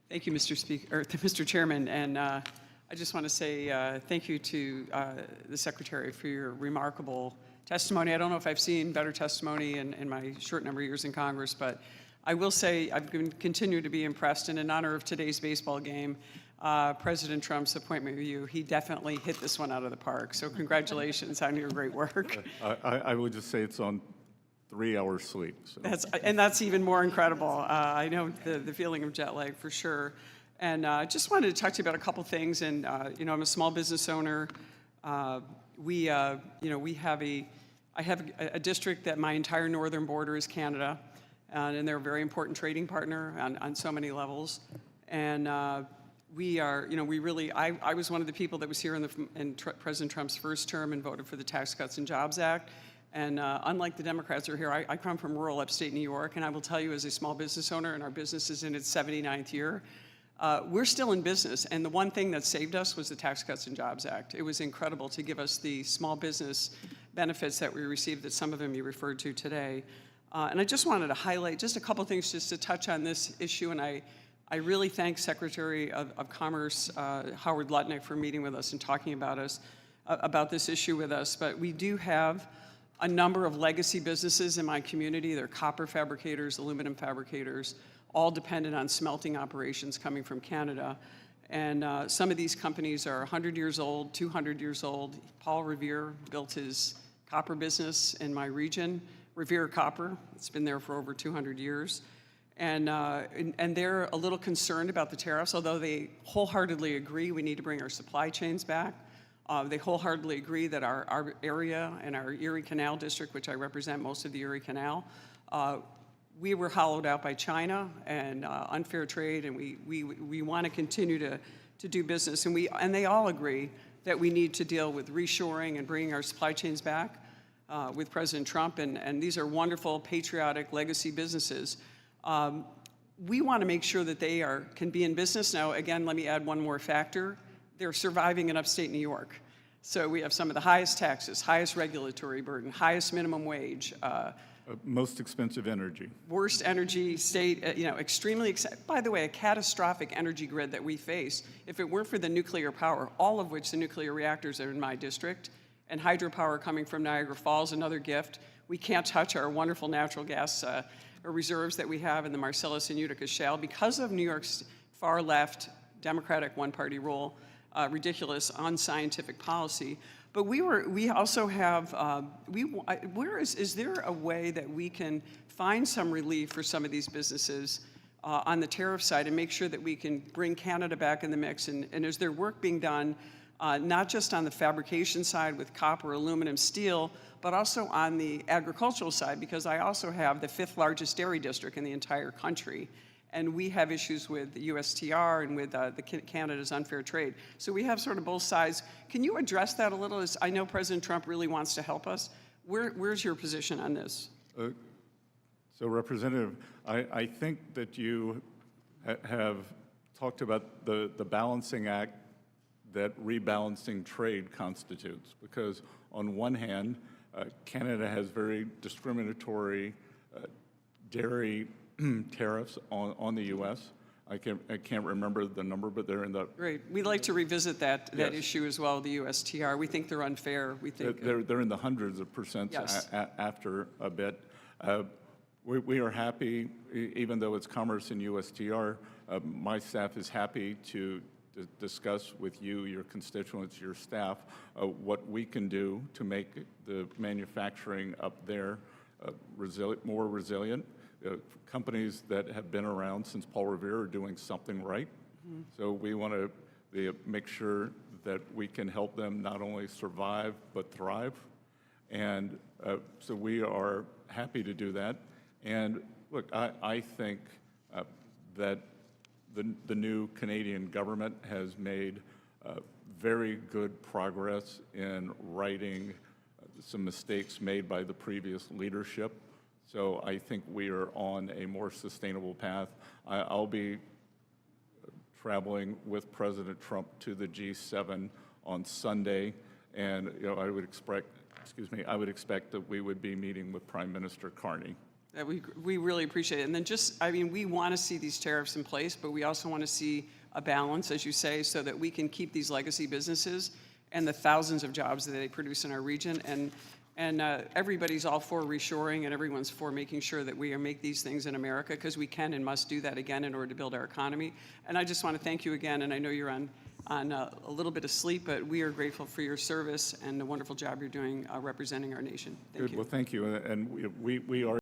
Thank you, Mr. Speaker, or Mr. Chairman, and I just want to say thank you to the Secretary for your remarkable testimony. I don't know if I've seen better testimony in my short number of years in Congress, but I will say I've continued to be impressed, and in honor of today's baseball game, President Trump's appointment with you, he definitely hit this one out of the park. So congratulations on your great work. I would just say it's on 3 hours sleep. So. That's even more incredible. I know the feeling of jet lag for sure. And I just wanted to talk to you about a couple things. And I'm a small business owner. I have a district that my entire northern border is Canada, and they're a very important trading partner on so many levels. And we really, I was one of the people that was here in President Trump's first term and voted for the Tax Cuts and Jobs Act. And unlike the Democrats who are here, I come from rural upstate New York, and I will tell you as a small business owner, and our business is in its 79th year, we're still in business. And the one thing that saved us was the Tax Cuts and Jobs Act. It was incredible to give us the small business benefits that we received, that some of them you referred to today. And I just wanted to highlight just a couple things just to touch on this issue. And I really thank Secretary of Commerce Howard Lutnick for meeting with us and talking about this issue with us. But we do have a number of legacy businesses in my community. They're copper fabricators, aluminum fabricators, all dependent on smelting operations coming from Canada. And some of these companies are 100 years old, 200 years old. Paul Revere built his copper business in my region, Revere Copper. It's been there for over 200 years. And they're a little concerned about the tariffs, although they wholeheartedly agree we need to bring our supply chains back. They wholeheartedly agree that our area and our Erie Canal district, which I represent most of the Erie Canal, we were hollowed out by China and unfair trade, and we want to continue to do business. And they all agree that we need to deal with reshoring and bringing our supply chains back with President Trump. And these are wonderful, patriotic, legacy businesses. We want to make sure that they can be in business. Now, again, let me add one more factor. They're surviving in upstate New York. So we have some of the highest taxes, highest regulatory burden, highest minimum wage. Most expensive energy. Worst energy state, extremely, by the way, a catastrophic energy grid that we face. If it weren't for the nuclear power, all of which the nuclear reactors are in my district, and hydropower coming from Niagara Falls, another gift, we can't touch our wonderful natural gas reserves that we have in the Marcellus and Utica Shale because of New York's far left Democratic one-party rule. Ridiculous, unscientific policy. But we also have, is there a way that we can find some relief for some of these businesses on the tariff side and make sure that we can bring Canada back in the mix? And is there work being done, not just on the fabrication side with copper, aluminum, steel, but also on the agricultural side? Because I also have the 5th largest dairy district in the entire country. And we have issues with the USTR and with Canada's unfair trade. So we have sort of both sides. Can you address that a little? I know President Trump really wants to help us. Where's your position on this? So, Representative, I think that you have talked about the balancing act that rebalancing trade constitutes. Because on one hand, Canada has very discriminatory dairy tariffs on the U.S. I can't remember the number, but they're in the... Right. We'd like to revisit that issue as well, the USTR. We think they're unfair. We think... They're in the hundreds of percents. Yes. After a bit. We are happy, even though it's commerce and USTR, my staff is happy to discuss with you, your constituents, your staff, what we can do to make the manufacturing up there more resilient. Companies that have been around since Paul Revere are doing something right. Mm-hmm. So we want to make sure that we can help them not only survive, but thrive. And so we are happy to do that. And look, I think that the new Canadian government has made very good progress in righting some mistakes made by the previous leadership. So I think we are on a more sustainable path. I'll be traveling with President Trump to the G7 on Sunday, and I would expect that we would be meeting with Prime Minister Carney. We really appreciate it. And then just, I mean, we want to see these tariffs in place, but we also want to see a balance, as you say, so that we can keep these legacy businesses and the thousands of jobs that they produce in our region. And everybody's all for reshoring, and everyone's for making sure that we make these things in America, because we can and must do that again in order to build our economy. And I just want to thank you again, and I know you're on a little bit of sleep, but we are grateful for your service and the wonderful job you're doing representing our nation. Thank you. Well, thank you. And we are